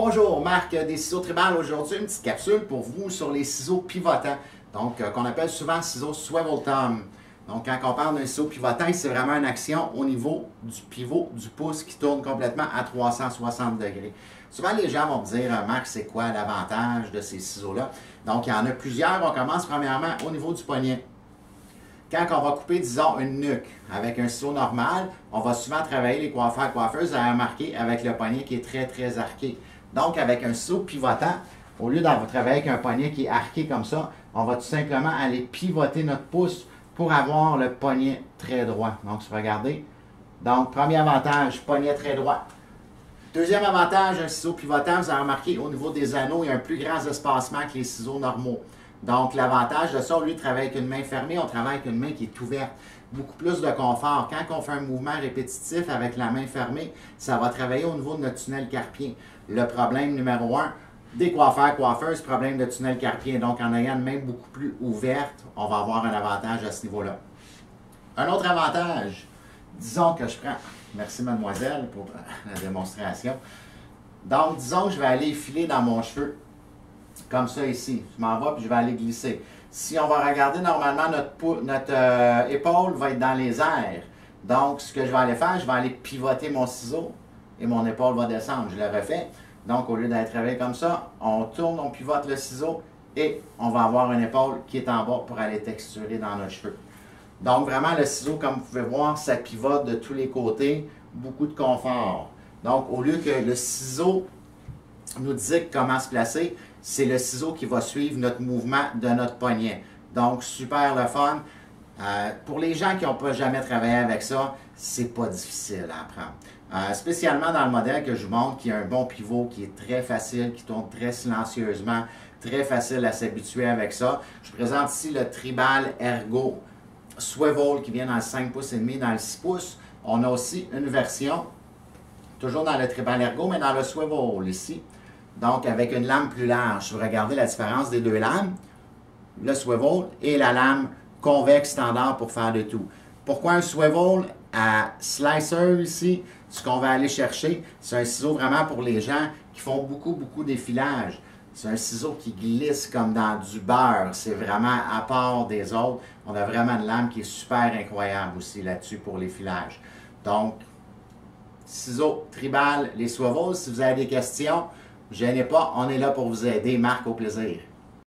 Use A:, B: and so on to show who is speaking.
A: Bonjour, Marc des ciseaux Tribal. Aujourd'hui, une petite capsule pour vous sur les ciseaux pivotants, donc qu'on appelle souvent ciseaux swivel thumb. Donc, quand on parle d'un ciseau pivotant, c'est vraiment une action au niveau du pivot du pouce qui tourne complètement à 360 degrés. Souvent, les gens vont me dire, Marc, c'est quoi l'avantage de ces ciseaux-là? Donc, il y en a plusieurs. On commence premièrement au niveau du poignet. Quand on va couper, disons, une nuque avec un ciseau normal, on va souvent travailler les coiffeurs, coiffeuses à remarquer avec le poignet qui est très arqué. Donc, avec un ciseau pivotant, au lieu d'avoir travaillé avec un poignet qui est arqué comme ça, on va tout simplement aller pivoter notre pouce pour avoir le poignet très droit. Donc, regardez. Donc, premier avantage, poignet très droit. Deuxième avantage, un ciseau pivotant, vous avez remarqué, au niveau des anneaux, il y a un plus grand espacement que les ciseaux normaux. Donc, l'avantage de ça, au lieu de travailler avec une main fermée, on travaille avec une main qui est ouverte. Beaucoup plus de confort. Quand on fait un mouvement répétitif avec la main fermée, ça va travailler au niveau de notre tunnel carpien. Le problème numéro 1 des coiffeurs, coiffeuses, problème de tunnel carpien. Donc, en ayant une main beaucoup plus ouverte, on va avoir un avantage à ce niveau-là. Un autre avantage, disons que je prends, merci mademoiselle pour la démonstration. Donc, disons que je vais aller filer dans mon cheveu. Comme ça ici. Je m'en vais puis je vais aller glisser. Si on va regarder, normalement, notre épaule va être dans les airs. Donc, ce que je vais aller faire, je vais aller pivoter mon ciseau et mon épaule va descendre. Je le refais. Donc, au lieu d'être travaillé comme ça, on tourne, on pivote le ciseau et on va avoir une épaule qui est en bas pour aller texturer dans nos cheveux. Donc, vraiment, le ciseau, comme vous pouvez voir, ça pivote de tous les côtés. Beaucoup de confort. Donc, au lieu que le ciseau nous dicte comment se placer, c'est le ciseau qui va suivre notre mouvement de notre poignet. Donc, super le fun. Pour les gens qui n'ont pas jamais travaillé avec ça, c'est pas difficile à apprendre. Spécialement dans le modèle que je vous montre, qui a un bon pivot, qui est très facile, qui tourne très silencieusement, très facile à s'habituer avec ça. Je présente ici le Tribal Ergo Swivel qui vient dans le 5 pouces et demi, dans le 6 pouces. On a aussi une version, toujours dans le Tribal Ergo, mais dans le Swivel ici. Donc, avec une lame plus large. Vous regardez la différence des deux lames, le swivel et la lame convexe standard pour faire de tout. Pourquoi un swivel à slicer ici? Ce qu'on va aller chercher, c'est un ciseau vraiment pour les gens qui font beaucoup d'effilage. C'est un ciseau qui glisse comme dans du beurre. C'est vraiment à part des autres. On a vraiment une lame qui est super incroyable aussi là-dessus pour l'effilage. Donc, ciseaux Tribal, les swivels, si vous avez des questions, gênez pas, on est là pour vous aider. Marc, au plaisir.